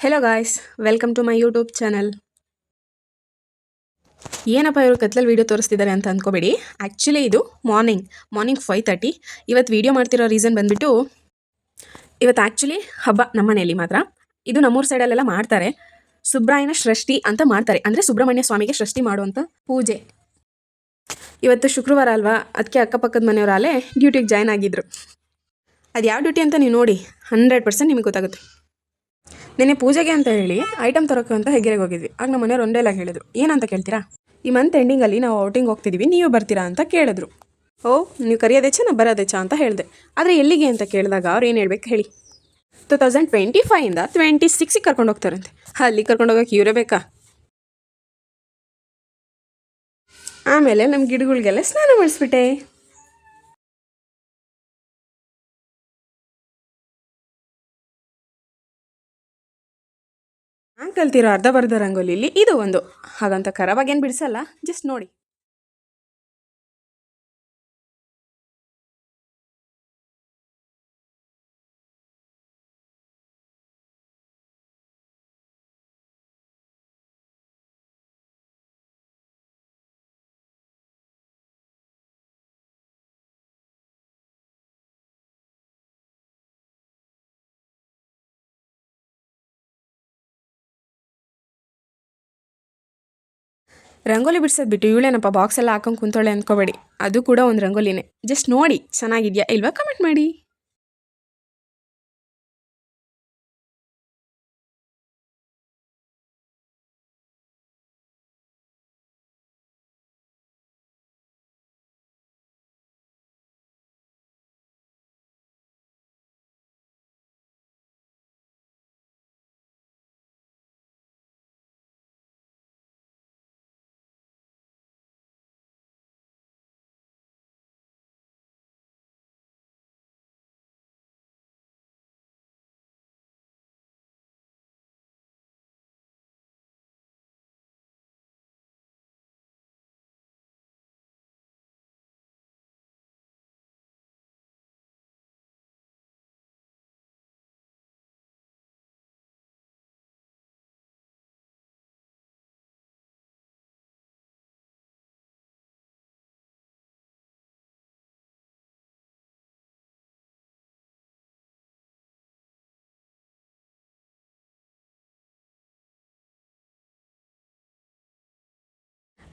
Hello guys, welcome to my YouTube channel. ಏನಪ್ಪ ಇವರು ಕತ್ಲಲ್ಲಿ video ತೋರಿಸ್ತಿದ್ದಾರೆ ಅಂತ ಅಂದ್ಕೋಬೇಡಿ. ಆ್ಯಕ್ಚುಲಿ ಇದು ಮಾರ್ನಿಂಗ್ 5:30. ಇವತ್ತು ವೀಡಿಯೋ ಮಾಡ್ತಿರೋ ರೀಸನ್ ಬಂದುಬಿಟ್ಟು, ಇವತ್ತು ಆ್ಯಕ್ಚುಲಿ ಹಬ್ಬ ನಮ್ಮ ಮನೆಯಲ್ಲಿ ಮಾತ್ರ. ಇದು ನಮ್ಮೂರ ಸೈಡಲ್ಲೆಲ್ಲ ಮಾಡ್ತಾರೆ. ಸುಬ್ರಾಯನ ಷಷ್ಠಿ ಅಂತ ಮಾಡ್ತಾರೆ, ಅಂದರೆ ಸುಬ್ರಹ್ಮಣ್ಯ ಸ್ವಾಮಿಗೆ ಷಷ್ಠಿ ಮಾಡುವಂಥ ಪೂಜೆ. ಇವತ್ತು ಶುಕ್ರವಾರ ಅಲ್ವಾ, ಅದಕ್ಕೆ ಅಕ್ಕಪಕ್ಕದ ಮನೆಯವರಾಲೇ ಡ್ಯೂಟಿಗೆ ಜಾಯ್ನ್ ಆಗಿದ್ರು. ಅದು ಯಾವ ಡ್ಯೂಟಿ ಅಂತ ನೀವು ನೋಡಿ 100% ನಿಮಗೆ ಗೊತ್ತಾಗುತ್ತೆ. ನೆನ್ನೆ ಪೂಜೆಗೆ ಅಂತ ಹೇಳಿ ಐಟಮ್ ತರೋಕೆ ಅಂತ ಹೆಗ್ಗೆರೆಗೆ ಹೋಗಿದ್ವಿ. ಆಗ ನಮ್ಮ ಮನೆಯವ್ರು ಒಂದೇ ಲಾಗ್ ಹೇಳಿದ್ರು. ಏನಂತ ಕೇಳ್ತೀರಾ? ಈ ಮಂತ್ ಎಂಡಿಂಗಲ್ಲಿ ನಾವು ಔಟಿಂಗ್ ಹೋಗ್ತಿದ್ದೀವಿ, ನೀವು ಬರ್ತೀರಾ ಅಂತ ಕೇಳಿದ್ರು. ಓ, ನೀವು ಕರೆಯೋದೆಚ್ಚ ನಾ ಬರೋದೆಚ್ಚ ಅಂತ ಹೇಳಿದೆ. ಆದರೆ ಎಲ್ಲಿಗೆ ಅಂತ ಕೇಳಿದಾಗ ಅವ್ರು ಏನು ಹೇಳ್ಬೇಕು ಹೇಳಿ? 2025ಇಂದ 26ಗೆ ಕರ್ಕೊಂಡು ಹೋಗ್ತಾರಂತೆ. ಅಲ್ಲಿ ಕರ್ಕೊಂಡು ಹೋಗೋಕೆ ಇವರೇ ಬೇಕಾ? ಆಮೇಲೆ ನಮ್ಮ ಗಿಡಗಳಿಗೆಲ್ಲ ಸ್ನಾನ ಮಾಡಿಸ್ಬಿಟ್ಟೆ. ನಾನು ಕಲ್ತಿರೋ ಅರ್ಧ ಬರ್ಧ ರಂಗೋಲಿಲಿ ಇದು ಒಂದು. ಹಾಗಂತ ಖರಾಬಾಗೇನು ಬಿಡಿಸಲ್ಲ, ಜಸ್ಟ್ ನೋಡಿ. ರಂಗೋಲಿ ಬಿಡ್ಸೋದು ಬಿಟ್ಟು ಇವಳೇನಪ್ಪ ಬಾಕ್ಸ್ ಎಲ್ಲ ಹಾಕೊಂಡು ಕುಂತೋಳೆ ಅಂದ್ಕೋಬೇಡಿ. ಅದು ಕೂಡ ಒಂದು ರಂಗೋಲಿನೇ. ಜಸ್ಟ್ ನೋಡಿ ಚೆನ್ನಾಗಿದೆಯಾ ಇಲ್ವಾ ಕಮೆಂಟ್ ಮಾಡಿ.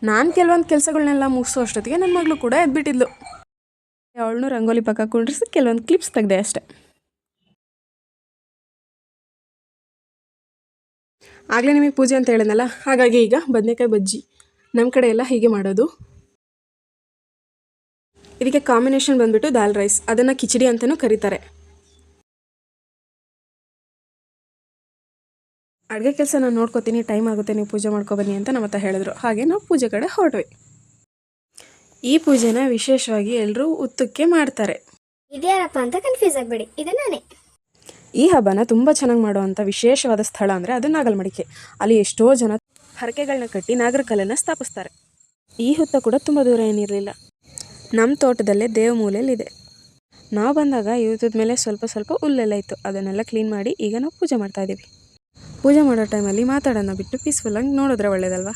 ನಾನು ಕೆಲವೊಂದು ಕೆಲಸಗಳನ್ನೆಲ್ಲ ಮುಗಿಸೋ ಅಷ್ಟೊತ್ತಿಗೆ ನನ್ನ ಮಗಳು ಕೂಡ ಎದ್ಬಿಟ್ಟಿದ್ಲು. ಅವಳನ್ನೂ ರಂಗೋಲಿ ಪಕ್ಕ ಕುಂಡ್ರಿಸಿ ಕೆಲವೊಂದು ಕ್ಲಿಪ್ಸ್ ತೆಗೆದೆ ಅಷ್ಟೆ. ಆಗಲೇ ನಿಮಗೆ ಪೂಜೆ ಅಂತ ಹೇಳಿದ್ನಲ್ಲ, ಹಾಗಾಗಿ ಈಗ ಬದನೆಕಾಯಿ ಬಜ್ಜಿ. ನಮ್ಮ ಕಡೆ ಎಲ್ಲ ಹೀಗೆ ಮಾಡೋದು. ಇದಕ್ಕೆ ಕಾಂಬಿನೇಷನ್ ಬಂದುಬಿಟ್ಟು ದಾಲ್ ರೈಸ್, ಅದನ್ನು ಕಿಚಡಿ ಅಂತಲೂ ಕರೀತಾರೆ. ಅಡುಗೆ ಕೆಲಸ ನಾನು ನೋಡ್ಕೋತೀನಿ, ಟೈಮ್ ಆಗುತ್ತೆ, ನೀವು ಪೂಜೆ ಮಾಡ್ಕೊಬನ್ನಿ ಅಂತ ನಮ್ಮ ಅತ್ತ ಹೇಳಿದ್ರು. ಹಾಗೆ ನಾವು ಪೂಜೆ ಕಡೆ ಹೊರಟ್ವಿ. ಈ ಪೂಜೆನ ವಿಶೇಷವಾಗಿ ಎಲ್ಲರೂ ಉತ್ತಕ್ಕೆ ಮಾಡ್ತಾರೆ. ಇದ್ಯಾರಪ್ಪ ಅಂತ ಕನ್ಫ್ಯೂಸ್ ಆಗಬೇಡಿ, ಇದು ನಾನೇ. ಈ ಹಬ್ಬನ ತುಂಬ ಚೆನ್ನಾಗಿ ಮಾಡುವಂಥ ವಿಶೇಷವಾದ ಸ್ಥಳ ಅಂದರೆ ಅದು ನಾಗಲಮಡಿಕೆ. ಅಲ್ಲಿ ಎಷ್ಟೋ ಜನ ಹರಕೆಗಳನ್ನ ಕಟ್ಟಿ ನಾಗರಕಲ್ಲನ್ನು ಸ್ಥಾಪಿಸ್ತಾರೆ. ಈ ಹುತ್ತ ಕೂಡ ತುಂಬ ದೂರ ಏನಿರಲಿಲ್ಲ, ನಮ್ಮ ತೋಟದಲ್ಲೇ ದೇವಮೂಲೆಯಲ್ಲಿದೆ. ನಾವು ಬಂದಾಗ ಈ ಹುತ್ತದ ಮೇಲೆ ಸ್ವಲ್ಪ ಸ್ವಲ್ಪ ಹುಲ್ಲೆಲ್ಲ ಇತ್ತು, ಅದನ್ನೆಲ್ಲ ಕ್ಲೀನ್ ಮಾಡಿ ಈಗ ನಾವು ಪೂಜೆ ಮಾಡ್ತಾಯಿದ್ದೀವಿ. ಪೂಜೆ ಮಾಡೋ ಟೈಮಲ್ಲಿ ಮಾತಾಡೋಣ ಬಿಟ್ಟು ಪೀಸ್ಫುಲ್ಲಾಗಿ ನೋಡಿದ್ರೆ ಒಳ್ಳೇದಲ್ವಾ.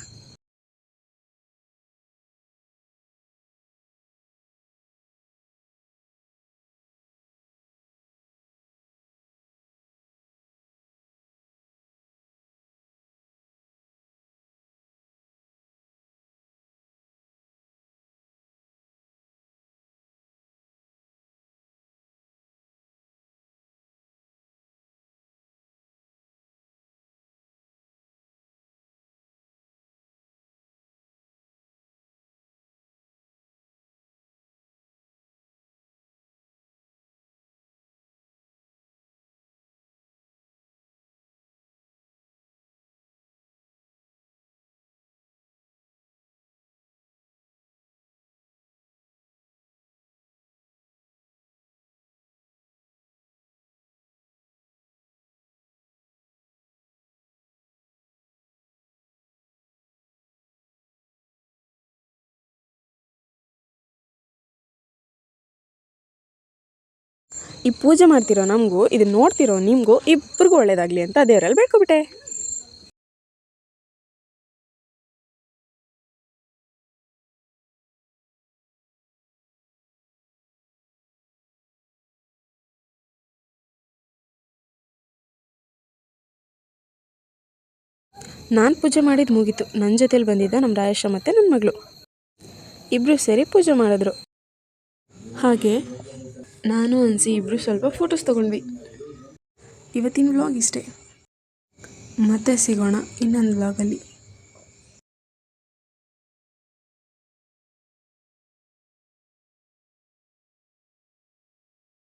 ಈ ಪೂಜೆ ಮಾಡ್ತಿರೋ ನಮಗೂ ಇದನ್ನ ನೋಡ್ತಿರೋ ನಿಮಗೂ ಇಬ್ಬರಿಗೂ ಒಳ್ಳೇದಾಗಲಿ ಅಂತ ದೇವರಲ್ಲಿ ಬೇಡ್ಕೊಬಿಟ್ಟೆ. ನಾನು ಪೂಜೆ ಮಾಡಿದ್ದು ಮುಗೀತು. ನನ್ನ ಜೊತೇಲಿ ಬಂದಿದ್ದ ನಮ್ಮ ರಾಯೇಶ ಮತ್ತು ನನ್ನ ಮಗಳು ಇಬ್ಬರು ಸೇರಿ ಪೂಜೆ ಮಾಡಿದ್ರು. ಹಾಗೆ ನಾನು ಅನಿಸಿ ಇಬ್ಬರು ಸ್ವಲ್ಪ ಫೋಟೋಸ್ ತೊಗೊಂಡ್ವಿ. ಇವತ್ತಿನ ವ್ಲಾಗ್ ಇಷ್ಟೇ. ಮತ್ತೆ ಸಿಗೋಣ ಇನ್ನೊಂದು ವ್ಲಾಗಲ್ಲಿ.